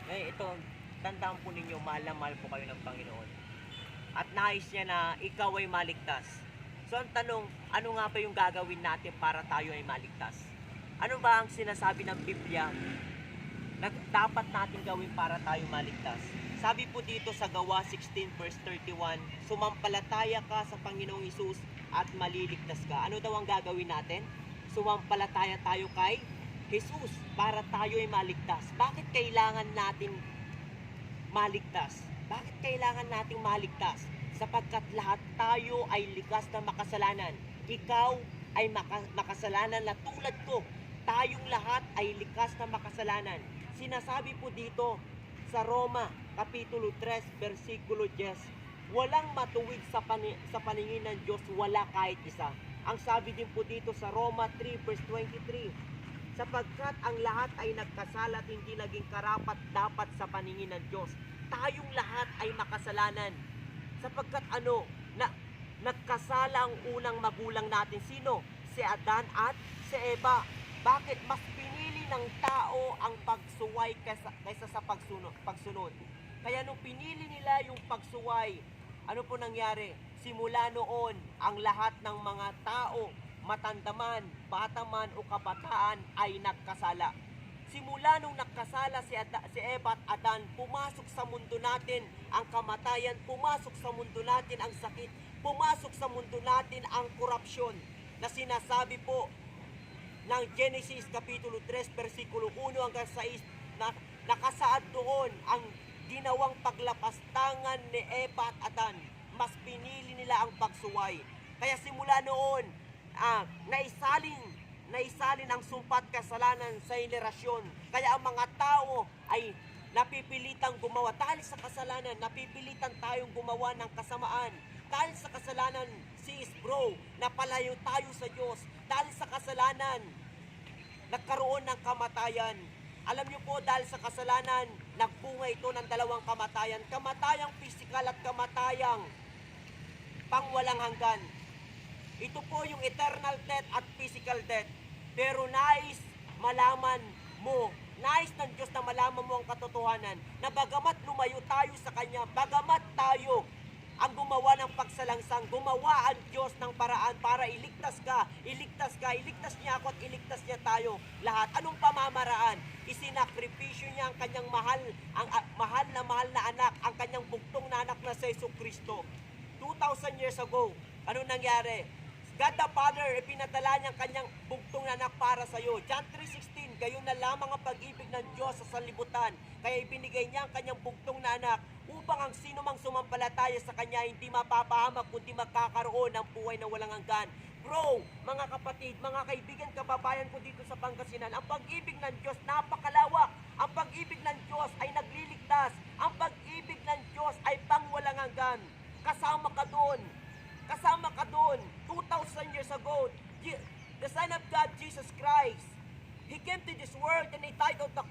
Ito, tandaan po ninyo, mahal na mahal po kayo ng Panginoon. At nais niya na ikaw ay maligtas. So ang tanong, ano nga ba yung gagawin natin para tayo ay maligtas? Ano ba ang sinasabi ng Biblia na dapat natin gawin para tayo maligtas? Sabi po dito sa Gawa 16 verse 31, sumampalataya ka sa Panginoong Hesus at maliligtas ka. Ano daw ang gagawin natin? Sumampalataya tayo kay Jesus para tayo ay maligtas. Bakit kailangan natin maligtas? Bakit kailangan nating maligtas? Sapagkat lahat tayo ay likas na makasalanan. Ikaw ay makasalanan na tulad ko. Tayong lahat ay likas na makasalanan. Sinasabi po dito sa Roma, Kapitulo 3, versikulo 10, walang matuwid sa paningin ng Diyos, wala kahit isa. Ang sabi din po dito sa Roma 3, verse 23, sapagkat ang lahat ay nagkasala at hindi naging karapat dapat sa paningin ng Diyos. Tayong lahat ay makasalanan. Sapagkat nagkasala ang unang magulang natin. Sino? Si Adan at si Eva. Bakit? Mas pinili ng tao ang pagsuway kaysa sa pagsunod. Kaya nung pinili nila yung pagsuway, ano po nangyari? Simula noon, ang lahat ng mga tao, matanda man, bata man o kabataan ay nagkasala. Simula nung nagkasala si Eva at Adan, pumasok sa mundo natin ang kamatayan, pumasok sa mundo natin ang sakit, pumasok sa mundo natin ang korupsyon na sinasabi po ng Genesis Kapitulo 3, versikulo 1 hanggang 6, na nakasaad doon ang ginawang paglapastangan ni Eva at Adan. Mas pinili nila ang pagsuway. Kaya simula noon, naisalin ang sumpat kasalanan sa henerasyon. Kaya ang mga tao ay napipilitang gumawa. Dahil sa kasalanan, napipilitan tayong gumawa ng kasamaan. Dahil sa kasalanan, sis bro, napalayo tayo sa Diyos. Dahil sa kasalanan, nagkaroon ng kamatayan. Alam niyo po, dahil sa kasalanan, nagbunga ito ng dalawang kamatayan. Kamatayang physical at kamatayang pangwalang hanggan. Ito po yung eternal death at physical death. Pero nais malaman mo, nais ng Diyos na malaman mo ang katotohanan na bagamat lumayo tayo sa Kanya, bagamat tayo ang gumawa ng pagsalangsang, gumawa ang Diyos ng paraan para iligtas niya ako at iligtas niya tayo lahat. Anong pamamaraan? Isinakripisyo niya ang kanyang mahal na anak, ang kanyang bugtong na anak na si Jesucristo. 2,000 years ago, ano nangyari? God the Father, ipinadala niya ang kanyang bugtong na anak para sa iyo. John 3:16, gayon na lamang ang pag-ibig ng Diyos sa sanlibutan. Kaya ibinigay niya ang kanyang bugtong na anak upang ang sino mang sumampalataya sa kanya hindi mapapahamak kundi magkakaroon ng buhay na walang hanggan. Bro, mga kapatid, mga kaibigan, kababayan ko dito sa Pangasinan, ang pag-ibig ng Diyos napakalawak. Ang pag-ibig ng Diyos ay nagliligtas. Ang pag-ibig ng Diyos ay pangwalang hanggan. Kasama ka doon. 2,000 years ago, the Son of God, Jesus Christ, He came to this world and He died on the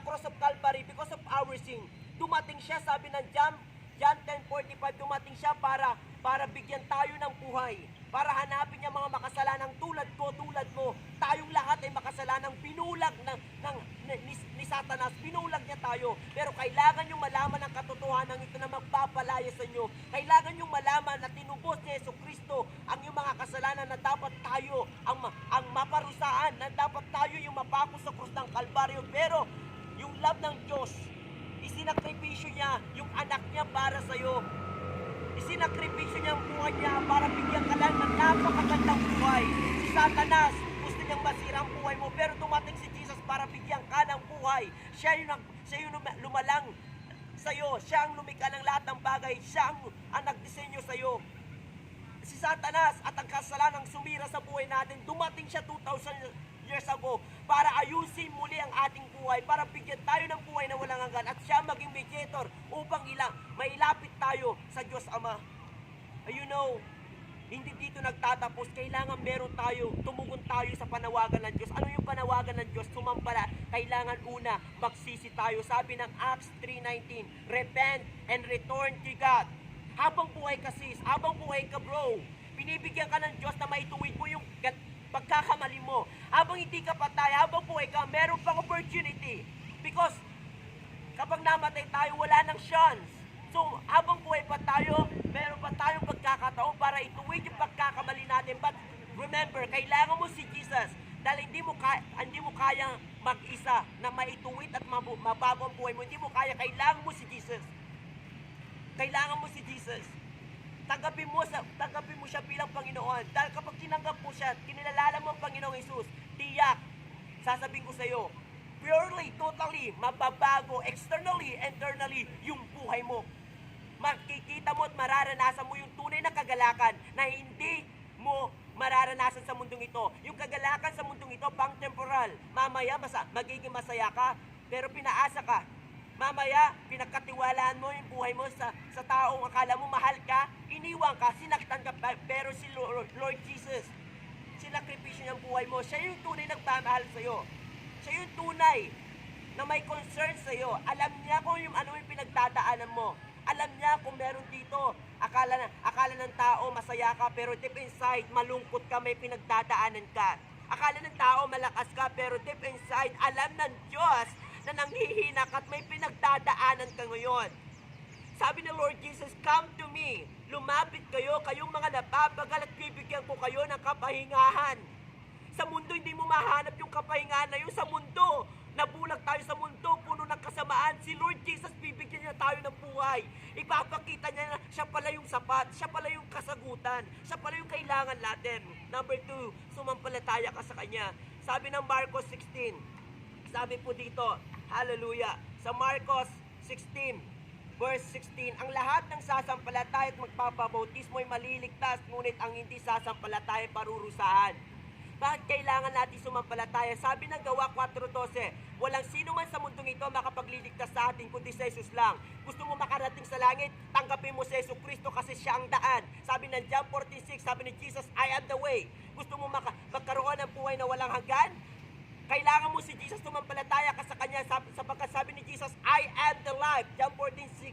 cross of Calvary because of our sin. Dumating siya, sabi ng John 10:45, dumating siya para bigyan tayo ng buhay, para hanapin niya mga makasalanang tulad ko, tulad mo. Tayong lahat ay makasalanang binulag ni Satanas, binulag niya tayo. Pero kailangan nyo malaman ang katotohanan ito na magpapalaya sa inyo. Kailangan nyo malaman na tinubos ni Jesucristo ang yung mga kasalanan na dapat tayo ang maparusaan, na dapat tayo yung mapako sa krus ng Kalbaryo. Pero yung love ng Diyos, isinakripisyo niya yung anak niya para sa iyo. Isinakripisyo niya ang buhay niya para bigyan ka lang ng napakagandang buhay. Si Satanas, gusto niyang masira ang buhay mo, pero dumating si Jesus para bigyan ka ng buhay. Siya yung lumalang sa iyo. Siya ang lumikha ng lahat ng bagay. Siya ang nagdisenyo sa iyo. Si Satanas at ang kasalanang sumira sa buhay natin, dumating siya 2,000 years ago para ayusin muli ang ating buhay, para bigyan tayo ng buhay na walang hanggan, at siya maging mediator upang mailapit tayo sa Diyos Ama. You know, hindi dito nagtatapos. Kailangan meron tayo, tumugon tayo sa panawagan ng Diyos. Ano yung panawagan ng Diyos? Sumampala. Kailangan una, magsisi tayo. Sabi ng Acts 3:19, repent and return to God. Habang buhay ka sis, habang buhay ka bro, binibigyan ka ng Diyos na maituwid mo yung pagkakamali mo. Habang hindi ka patay, habang buhay ka, meron pang opportunity. Because Kapag namatay tayo, wala nang chance. So, habang buhay pa tayo, meron pa tayong pagkakataon para ituwid yung pagkakamali natin. But remember, kailangan mo si Jesus. Dahil hindi mo kaya mag-isa na maituwid at mabago ang buhay mo. Hindi mo kaya, kailangan mo si Jesus. Kailangan mo si Jesus. Tanggapin mo siya bilang Panginoon. Dahil kapag tinanggap mo siya, kinilala mo ang Panginoong Jesus, tiyak, sasabihin ko sa iyo, purely, totally, mababago, externally, internally, yung buhay mo. Makikita mo at mararanasan mo yung tunay na kagalakan na hindi mo mararanasan sa mundong ito. Yung kagalakan sa mundong ito, pang temporal. Mamaya, magiging masaya ka, pero pinaasa ka. Mamaya, pinagkatiwalaan mo yung buhay mo sa taong akala mo mahal ka, iniwan ka, sinaktan ka, pero si Lord Jesus, sinakripisyo ng buhay mo. Siya yung tunay nagmamahal sa'yo. Siya yung tunay na may concern sa'yo. Alam niya kung ano yung pinagdadaanan mo. Alam niya kung meron dito. Akala ng tao masaya ka, pero deep inside, malungkot ka, may pinagdadaanan ka. Akala ng tao malakas ka, pero deep inside, alam ng Diyos na nanghihina ka at may pinagdadaanan ka ngayon. Sabi ng Lord Jesus, come to me. Lumapit kayo, kayong mga napapagal at bibigyan ko kayo ng kapahingahan. Sa mundo, hindi mo mahanap yung kapahingahan na yun sa mundo. Nabulag tayo sa mundo, puno ng kasamaan. Si Lord Jesus, bibigyan niya tayo ng buhay. Ipapakita niya na siya pala yung sapat, siya pala yung kasagutan, siya pala yung kailangan natin. Number 2, sumampalataya ka sa Kanya. Sabi ng Marcos 16, sabi po dito, hallelujah, sa Marcos 16, verse 16, ang lahat ng sasampalataya at magpapabautismo ay maliligtas, ngunit ang hindi sasampalataya parurusahan. Bakit kailangan natin sumampalataya? Sabi ng Gawa 4:12, walang sino man sa mundong ito makapagliligtas sa atin kundi sa Jesus lang. Gusto mo makarating sa langit? Tanggapin mo si Jesus Kristo kasi siya ang daan. Sabi ng John 14:6, sabi ni Jesus, I am the way. Gusto mo magkaroon ng buhay na walang hanggan? Kailangan mo si Jesus, sumampalataya ka sa Kanya, sapagkat sabi ni Jesus, I am the life. John 14:6.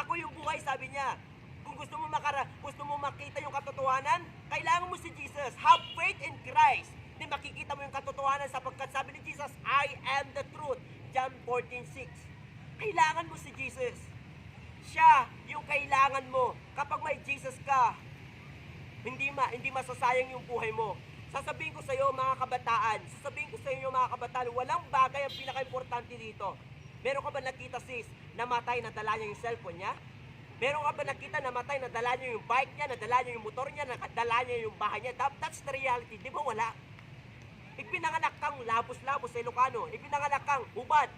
Ako yung buhay, sabi niya. Kung gusto mo makita yung katotohanan, kailangan mo si Jesus. Have faith in Christ. Di makikita mo yung katotohanan sapagkat sabi ni Jesus, I am the truth. John 14:6. Kailangan mo si Jesus. Siya yung kailangan mo. Kapag may Jesus ka, hindi masasayang yung buhay mo. Sasabihin ko sa iyo mga kabataan, walang bagay ang pinaka-importante dito. Meron ka ba nakita sis, namatay na dala niya yung cellphone niya? Meron ka ba nakita namatay na dala niya yung bike niya, nadala niya yung motor niya, nadala niya yung bahay niya? That's the reality, di ba wala? Ipinanganak kang labos-labos sa Ilocano, ipinanganak kang hubad.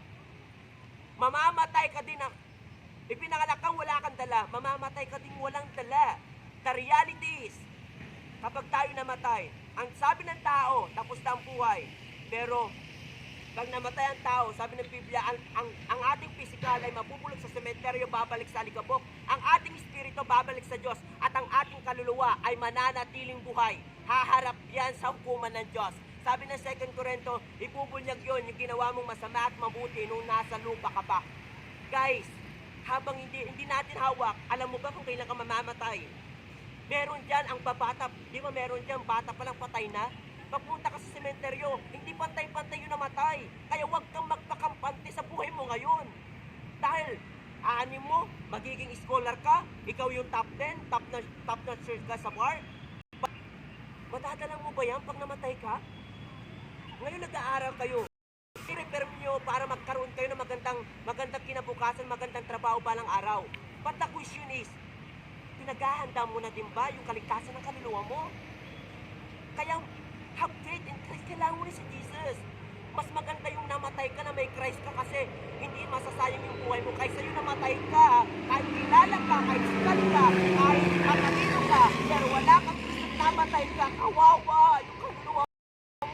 Mamamatay ka din ipinanganak kang wala kang dala, mamamatay ka din walang dala. The reality is, kapag tayo namatay, ang sabi ng tao, tapos na ang buhay. Pero, pag namatay ang tao, sabi ng Biblia, ang ating physical ay mabubulog sa sementeryo, babalik sa alikabok. Ang ating espiritu babalik sa Diyos. At ang ating kaluluwa ay mananatiling buhay. Haharap yan sa hukuman ng Diyos. Sabi ng 2 Corinto, ibubunyag yon yung ginawa mong masama at mabuti nung nasa lupa ka pa. Guys, habang hindi natin hawak, alam mo ba kung kailan ka mamamatay? Meron dyan ang babata, di ba meron dyan, bata palang patay na? Pagpunta ka sa sementeryo, hindi pantay-pantay yung namatay. Kaya huwag kang magpakampante sa buhay mo ngayon. Dahil, aanin mo, magiging scholar ka, ikaw yung top 10, top notch ka sa bar. Matatalang mo ba yan pag namatay ka? Ngayon nag-aaral kayo. I-repair nyo para magkaroon kayo ng magandang kinabukasan, magandang trabaho balang araw. But the question is, pinaghahanda mo na din ba yung kaligtasan ng kaluluwa mo? Kaya, have faith in Christ. Kailangan mo rin si Jesus. Mas maganda yung namatay ka na may Christ ka kasi hindi masasayang yung buhay mo. Kaysa yung namatay ka, kahit kilala ka, kahit sikal ka, kahit matalino ka, pero wala kang Kristo, namatay ka, kawawa yung kaluluwa mo.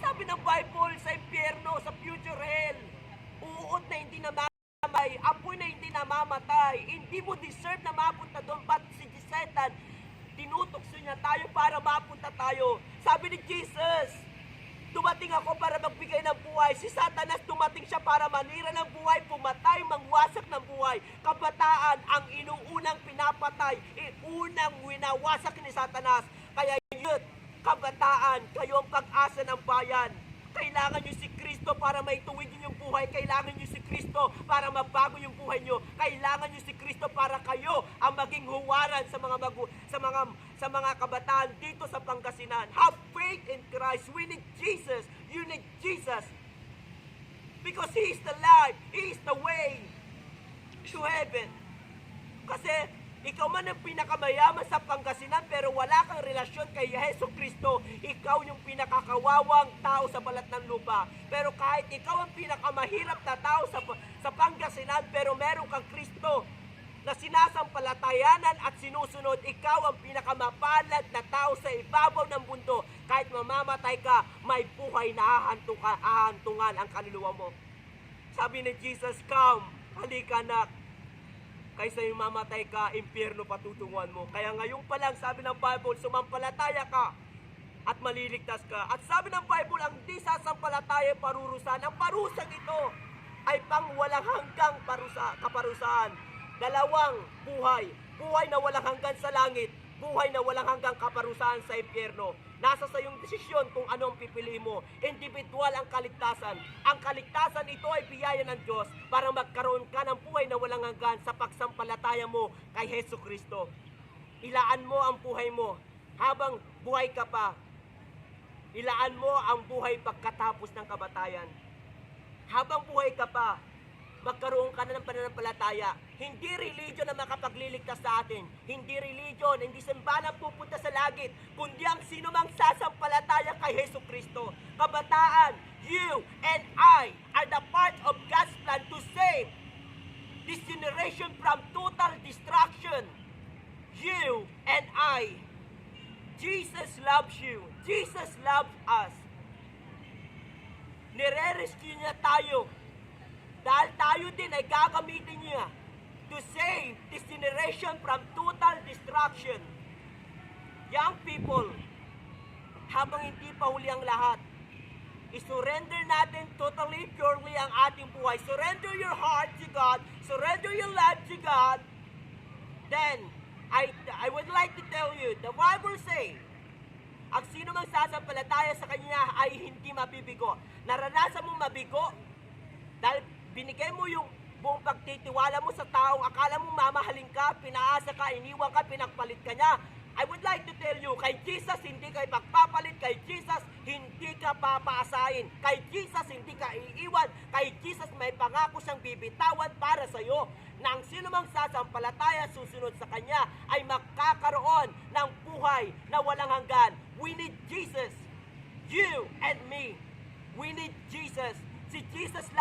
Sabi ng Bible, sa impyerno, sa future hell, uod na hindi namamatay, apoy na hindi namamatay, hindi mo deserve na mapunta doon, but si Satan, tinutokso niya tayo para mapunta tayo. Sabi ni Jesus, dumating ako para magbigay ng buhay. Si Satanas dumating siya para manira ng buhay, pumatay, mangwasak ng buhay. Kabataan ang inuunang pinapatay, unang winawasak ni Satanas. Kaya yun, kabataan, kayo ang pag-asa ng bayan. Kailangan nyo si Kristo para maituwid yung buhay. Kailangan nyo si Kristo para mabago yung buhay nyo. Kailangan nyo si Kristo para kayo ang maging huwaran sa mga kabataan dito sa Pangasinan. Have faith in Christ. We need Jesus. You need Jesus. Because He is the life. He is the way to heaven. Kasi ikaw man ang pinakamayaman sa Pangasinan pero wala kang relasyon kay Yesu Kristo, ikaw yung pinakakawawang tao sa balat ng lupa. Pero kahit ikaw ang pinakamahirap na tao sa Pangasinan pero meron kang Kristo na sinasampalatayanan at sinusunod, ikaw ang pinakamapalad na tao sa ibabaw ng mundo. Kahit mamamatay ka, may buhay na hahantungan ang kaluluwa mo. Sabi ni Jesus, come, halika anak. Kaysa yung mamatay ka, impyerno patutunguhan mo. Kaya ngayon pa lang, sabi ng Bible, sumampalataya ka at maliligtas ka. At sabi ng Bible, ang di sasampalataya parurusahan. Ang parusang ito ay pang walang hanggang kaparusahan. Dalawang buhay. Buhay na walang hanggan sa langit. Buhay na walang hanggang kaparusahan sa impyerno. Nasa sa iyong desisyon kung ano ang pipili mo. Individual ang kaligtasan. Ang kaligtasan ito ay biyaya ng Diyos para magkaroon ka ng buhay na walang hanggan sa pagsampalataya mo kay Hesu Kristo. Ilaan mo ang buhay mo habang buhay ka pa. Ilaan mo ang buhay pagkatapos ng kamatayan. Habang buhay ka pa, magkaroon ka na ng pananampalataya. Hindi religion na makapagliligtas sa atin. Hindi religion, hindi simbahan pupunta sa langit, kundi ang sino mang sasampalataya kay Hesu Kristo. Kabataan, you and I are the part of God's plan to save this generation from total destruction. You and I. Jesus loves you. Jesus loves us. Nire-rescue niya tayo. Dahil tayo din ay gagamitin niya to save this generation from total destruction. Young people, habang hindi pa huli ang lahat, isurrender natin totally, purely ang ating buhay. Surrender your heart to God. Surrender your life to God. Then, I would like to tell you, the Bible says, ang sino mang sasampalataya sa Kanya ay hindi mabibigo. Naranasan mong mabigo dahil binigay mo yung buong pagtitiwala mo sa taong akala mo mamahalin ka, pinaasa ka, iniwan ka, pinagpalit ka niya. I would like to tell you, kay Jesus hindi ka ipagpapalit, kay Jesus hindi ka papaasahin, kay Jesus hindi ka iiwan, kay Jesus may pangako siyang bibitawan para sa iyo. Na ang sino mang sasampalataya susunod sa Kanya ay magkakaroon ng buhay na walang hanggan. We need Jesus. You and me. We need Jesus. Si Jesus lang